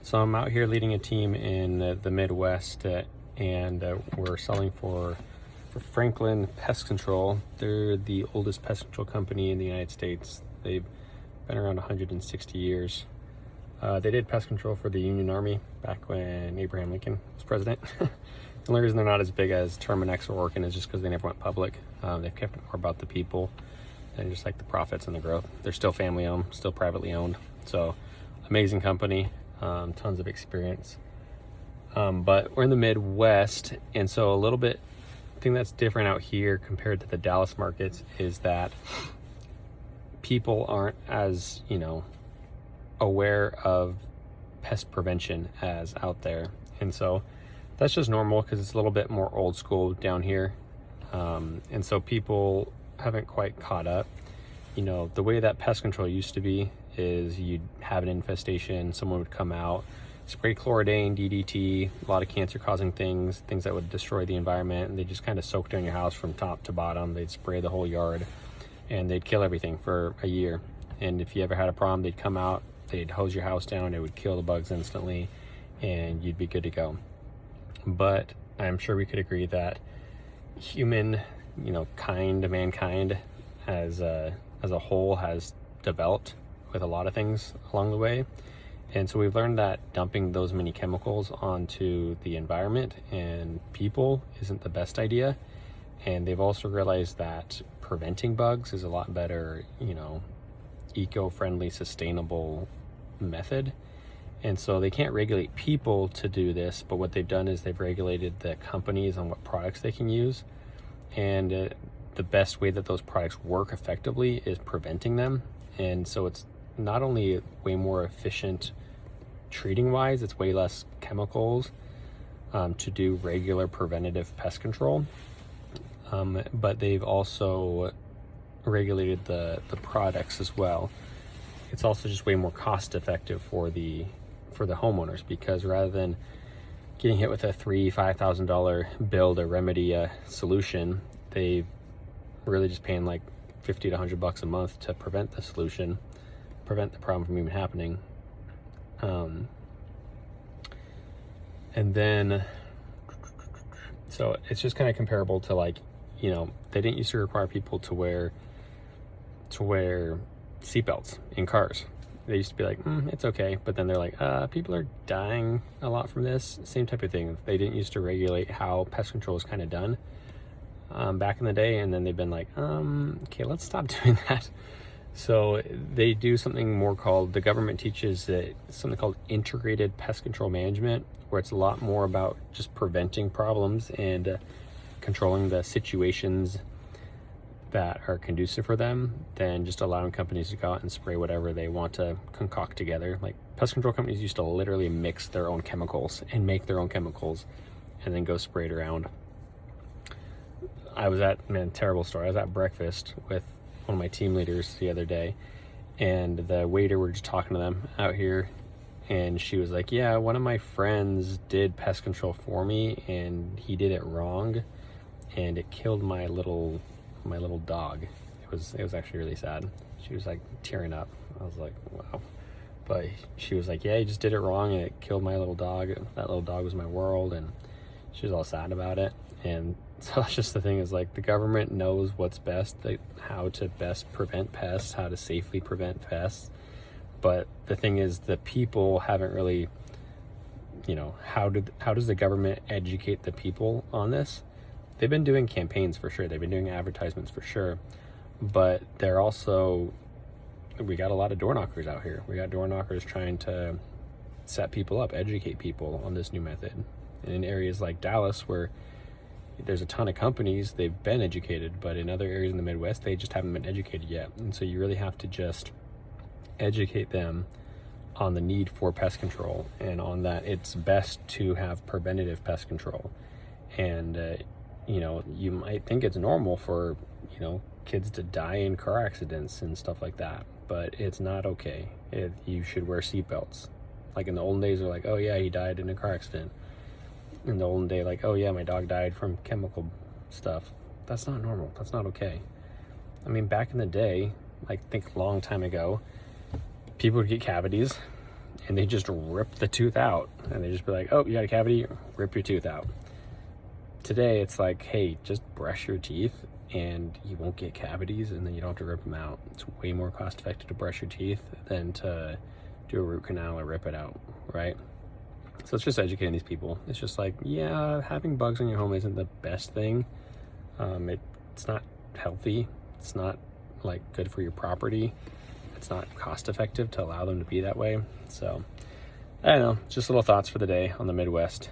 So I'm out here leading a team in the Midwest, and we're selling for Franklin Pest Control. They're the oldest pest control company in the United States. They've been around 160 years. They did pest control for the Union Army back when Abraham Lincoln was president. The only reason they're not as big as Terminix or Orkin is just because they never went public. They've kept it more about the people and just like the profits and the growth. They're still family owned, still privately owned. So amazing company. Tons of experience, but we're in the Midwest, and so a little bit thing that's different out here compared to the Dallas markets is that people aren't as aware of pest prevention as out there, and so that's just normal because it's a little bit more old school down here, and so people haven't quite caught up. The way that pest control used to be is you'd have an infestation, someone would come out, spray chlordane, DDT, a lot of cancer causing things that would destroy the environment, and they just kind of soak down your house from top to bottom. They'd spray the whole yard and they'd kill everything for a year. And if you ever had a problem, they'd come out, they'd hose your house down, it would kill the bugs instantly, and you'd be good to go. But I'm sure we could agree that mankind as a whole has developed with a lot of things along the way, and so we've learned that dumping those many chemicals onto the environment and people isn't the best idea. And they've also realized that preventing bugs is a lot better, eco-friendly, sustainable method. And so they can't regulate people to do this, but what they've done is they've regulated the companies on what products they can use, and the best way that those products work effectively is preventing them. And so it's not only way more efficient treating wise, it's way less chemicals to do regular preventative pest control, but they've also regulated the products as well. It's also just way more cost effective for the homeowners, because rather than getting hit with a $3,000-$5,000 bill to remedy a solution, they really just paying like $50 to $100 a month to prevent the problem from even happening. And then, so it's just kind of comparable to they didn't used to require people to wear seatbelts in cars. They used to be like, it's okay, but then they're like, people are dying a lot from this. Same type of thing. They didn't used to regulate how pest control is kind of done back in the day, and then they've been like, okay, let's stop doing that. So they do something more called, the government teaches something called integrated pest control management, where it's a lot more about just preventing problems and controlling the situations that are conducive for them than just allowing companies to go out and spray whatever they want to concoct together. Like pest control companies used to literally mix their own chemicals and make their own chemicals and then go spray it around. Terrible story. I was at breakfast with one of my team leaders the other day, and the waiter, were just talking to them out here, and she was like, yeah, one of my friends did pest control for me and he did it wrong and it killed my little dog. It was actually really sad. She was like tearing up. I was like, wow. But she was like, yeah, he just did it wrong and it killed my little dog. That little dog was my world. And she was all sad about it. And so that's just the thing, is like the government knows what's best, how to best prevent pests, how to safely prevent pests. But the thing is, the people haven't really, how does the government educate the people on this? They've been doing campaigns for sure. They've been doing advertisements for sure. But they're also, we got a lot of door knockers out here. We got door knockers trying to set people up, educate people on this new method. And in areas like Dallas, where there's a ton of companies, they've been educated, but in other areas in the Midwest, they just haven't been educated yet. And so you really have to just educate them on the need for pest control, and on that it's best to have preventative pest control. And you might think it's normal for kids to die in car accidents and stuff like that, but it's not okay. You should wear seatbelts. Like in the olden days, they're like, oh yeah, he died in a car accident. In the olden day, like, oh yeah, my dog died from chemical stuff. That's not normal. That's not okay. I mean, back in the day, I think a long time ago, people would get cavities and they just rip the tooth out, and they just be like, oh, you got a cavity, rip your tooth out. Today it's like, hey, just brush your teeth and you won't get cavities, and then you don't have to rip them out. It's way more cost effective to brush your teeth than to do a root canal or rip it out, right? So it's just educating these people. It's just like, yeah, having bugs in your home isn't the best thing. It's not healthy. It's not like good for your property. It's not cost effective to allow them to be that way. So I don't know, just little thoughts for the day on the Midwest.